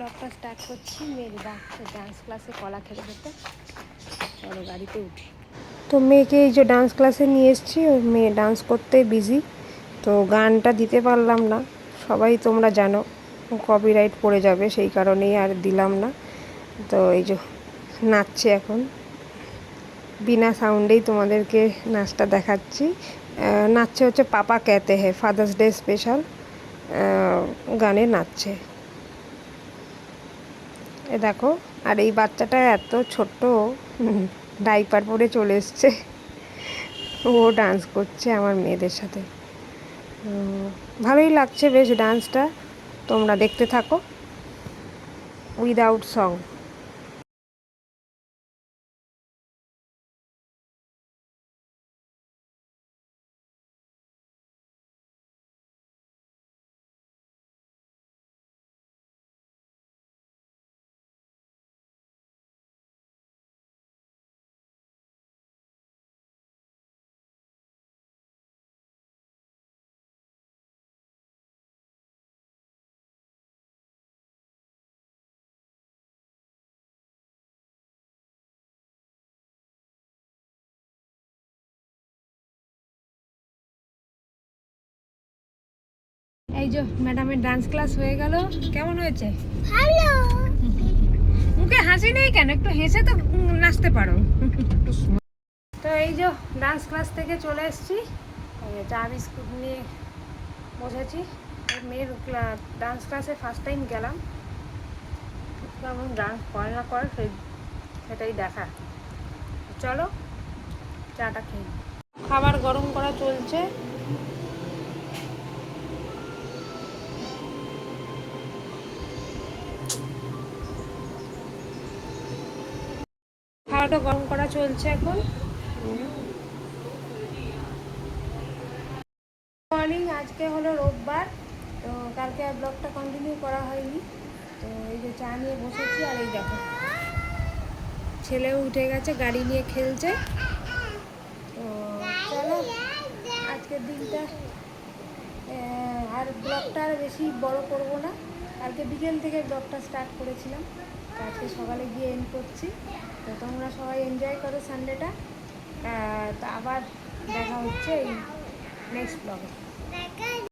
ব্লগটা স্টার্ট করছি। মেয়ের ডান্স ক্লাসে কলা খেতে খেতে। চলো গাড়িতে উঠি। তো মেয়েকে এই যে ডান্স ক্লাসে নিয়ে এসেছি, ওই মেয়ে ডান্স করতে বিজি। তো গানটা দিতে পারলাম না, সবাই তোমরা জানো কপিরাইট পড়ে যাবে, সেই কারণেই আর দিলাম না। তো এই যে নাচছে এখন, বিনা সাউন্ডেই তোমাদেরকে নাচটা দেখাচ্ছি। নাচছে হচ্ছে পাপা कहते हैं, ফাদার্স ডে স্পেশাল গানে নাচছে। এ দেখো, আর এই বাচ্চাটা এত ছোট্ট, ডাইপার পরে চলে এসছে, ও ডান্স করছে আমার মেয়েদের সাথে। ভালোই লাগছে বেশ ডান্সটা, তোমরা দেখতে থাকো উইদাউট সং। এই যে ম্যাডামের ডান্স ক্লাস হয়ে গেল, কেমন হয়েছে? ভালো। মুখে হাসি নেই কেন? একটু হেসে তো নাচতে পারো। তো এই যে ডান্স ক্লাস থেকে চলে এসেছি, চা বিস্কুট নিয়ে বসেছি। মেয়ের ডান্স ক্লাসে ফার্স্ট টাইম গেলাম, কেমন ডান্স করে না করে সেটাই দেখা। চলো চাটা খেয়ে। খাবার গরম করা চলছে। খাওয়াটা গরম করা চলছে এখন। মর্নিং, আজকে হলো রোববার, তো কালকে আর ব্লগটা কন্টিনিউ করা হয়নি। তো এই যে চা নিয়ে বসেছি, আর এই দেখো ছেলেও উঠে গেছে, গাড়ি নিয়ে খেলছে। তো চলো আজকের দিনটা আর ব্লগটা আর বেশি বড় করব না। কালকে বিকেল থেকে ব্লগটা স্টার্ট করেছিলাম, তো আজকে সকালে গিয়ে এন্ড করছি। তো তোমরা সবাই এনজয় করো সানডেটা। তো আবার দেখা হচ্ছে এই নেক্সট ব্লগে।